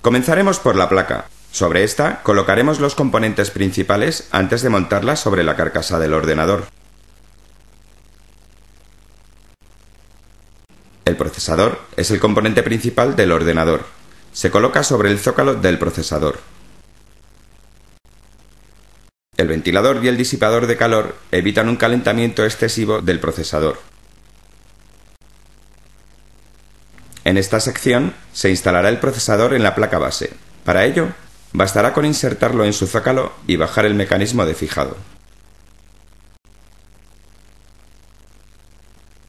Comenzaremos por la placa. Sobre esta colocaremos los componentes principales antes de montarla sobre la carcasa del ordenador. El procesador es el componente principal del ordenador. Se coloca sobre el zócalo del procesador. El ventilador y el disipador de calor evitan un calentamiento excesivo del procesador. En esta sección se instalará el procesador en la placa base. Para ello, bastará con insertarlo en su zócalo y bajar el mecanismo de fijado.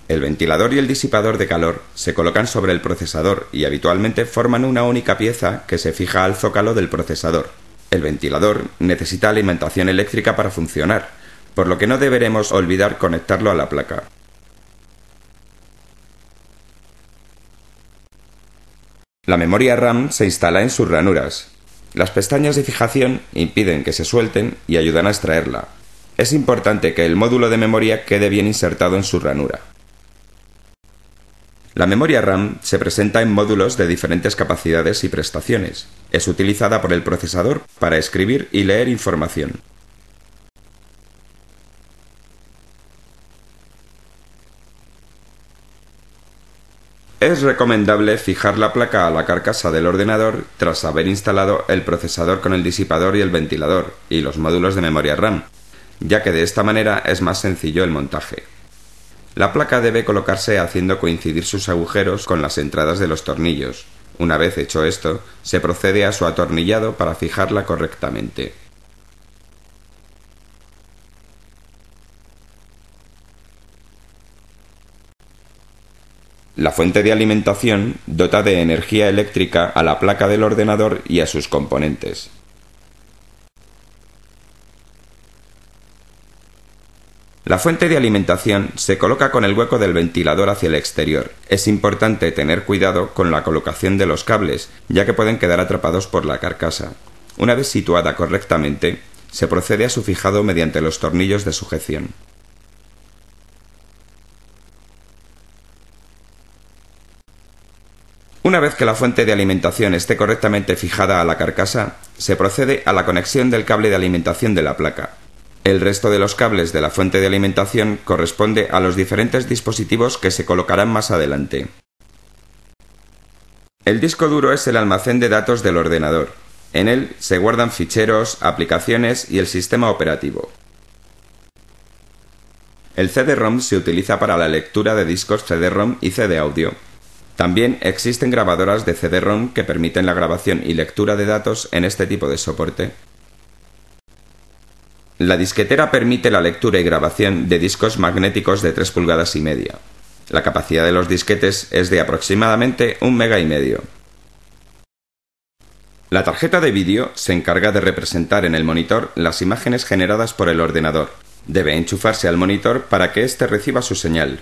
El ventilador y el disipador de calor se colocan sobre el procesador y habitualmente forman una única pieza que se fija al zócalo del procesador. El ventilador necesita alimentación eléctrica para funcionar, por lo que no deberemos olvidar conectarlo a la placa. La memoria RAM se instala en sus ranuras. Las pestañas de fijación impiden que se suelten y ayudan a extraerla. Es importante que el módulo de memoria quede bien insertado en su ranura. La memoria RAM se presenta en módulos de diferentes capacidades y prestaciones. Es utilizada por el procesador para escribir y leer información. Es recomendable fijar la placa a la carcasa del ordenador tras haber instalado el procesador con el disipador y el ventilador y los módulos de memoria RAM, ya que de esta manera es más sencillo el montaje. La placa debe colocarse haciendo coincidir sus agujeros con las entradas de los tornillos. Una vez hecho esto, se procede a su atornillado para fijarla correctamente. La fuente de alimentación dota de energía eléctrica a la placa del ordenador y a sus componentes. La fuente de alimentación se coloca con el hueco del ventilador hacia el exterior. Es importante tener cuidado con la colocación de los cables, ya que pueden quedar atrapados por la carcasa. Una vez situada correctamente, se procede a su fijado mediante los tornillos de sujeción. Una vez que la fuente de alimentación esté correctamente fijada a la carcasa, se procede a la conexión del cable de alimentación de la placa. El resto de los cables de la fuente de alimentación corresponde a los diferentes dispositivos que se colocarán más adelante. El disco duro es el almacén de datos del ordenador. En él se guardan ficheros, aplicaciones y el sistema operativo. El CD-ROM se utiliza para la lectura de discos CD-ROM y CD-audio. También existen grabadoras de CD-ROM que permiten la grabación y lectura de datos en este tipo de soporte. La disquetera permite la lectura y grabación de discos magnéticos de 3,5 pulgadas. La capacidad de los disquetes es de aproximadamente 1,5 MB. La tarjeta de vídeo se encarga de representar en el monitor las imágenes generadas por el ordenador. Debe enchufarse al monitor para que éste reciba su señal.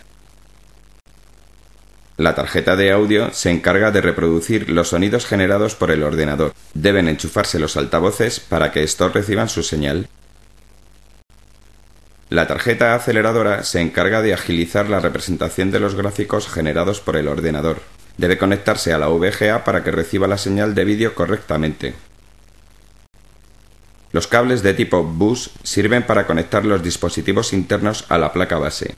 La tarjeta de audio se encarga de reproducir los sonidos generados por el ordenador. Deben enchufarse los altavoces para que estos reciban su señal. La tarjeta aceleradora se encarga de agilizar la representación de los gráficos generados por el ordenador. Debe conectarse a la VGA para que reciba la señal de vídeo correctamente. Los cables de tipo bus sirven para conectar los dispositivos internos a la placa base.